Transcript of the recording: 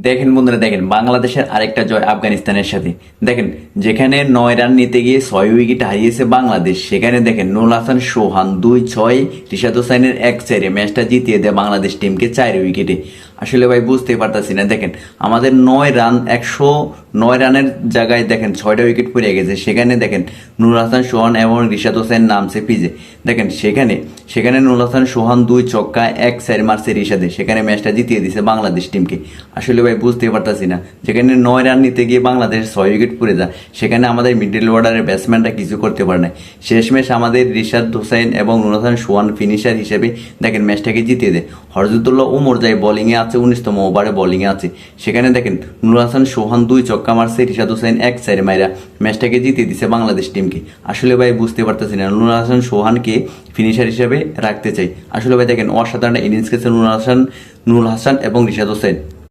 দেখেন বন্ধুরা, দেখেন বাংলাদেশের আরেকটা জয় আফগানিস্তানের সাথে। দেখেন যেখানে 9 রান নিতে গিয়ে 6 উইকেট হারিয়েছে বাংলাদেশ, সেখানে দেখেন নুরুল হাসান সোহান 2-6, রিশাদ হোসাইনের 1-4 ম্যাচটা জিতিয়ে দেয় বাংলাদেশ টিমকে 4 উইকেটে। আসলে ভাই বুঝতে পারতাছি না, দেখেন আমাদের 9 রান, 109 রানের জায়গায় দেখেন 6টা উইকেট পড়ে গেছে। সেখানে দেখেন নুরুল হাসান সোহান এবং রিশাদ হোসেন নামছে পিজে। দেখেন সেখানে নুরুল হাসান সোহান 2 ছক্কা 1-4 মারছে রিশাদে, সেখানে ম্যাচটা জিতিয়ে দিছে বাংলাদেশ টিমকে। আসলে ভাই বুঝতে পারতাছি না, যেখানে 9 রান নিতে গিয়ে বাংলাদেশ 6 উইকেট পড়ে যায়, সেখানে আমাদের মিডল অর্ডারের ব্যাটসম্যানরা কিছু করতে পারে না। শেষমেশ আমাদের রিশাদ হোসেন এবং নুরুল হাসান সোহান ফিনিশার হিসেবে দেখেন ম্যাচটাকে জিতিয়ে দেয়। হরজতুল্লাহ উমর যাই বোলিংয়ে আছে, 19তম ওভারে বোলিংয়ে আছে। সেখানে দেখেন নুরুল হাসান সোহান 2 ছক্কা মারছে, রিশাদ হোসেন 1-4 মাইরা ম্যাচটাকে জিতিয়ে দিছে বাংলাদেশ টিমকে। আসলে ভাই বুঝতে পারতেছি না, নুরুল হাসান সোহানকে ফিনিশার হিসেবে রাখতে চাই। আসলে ভাই দেখেন অসাধারণ ইনিংস খেলছে নুরুল হাসান এবং রিশাদ হোসেন।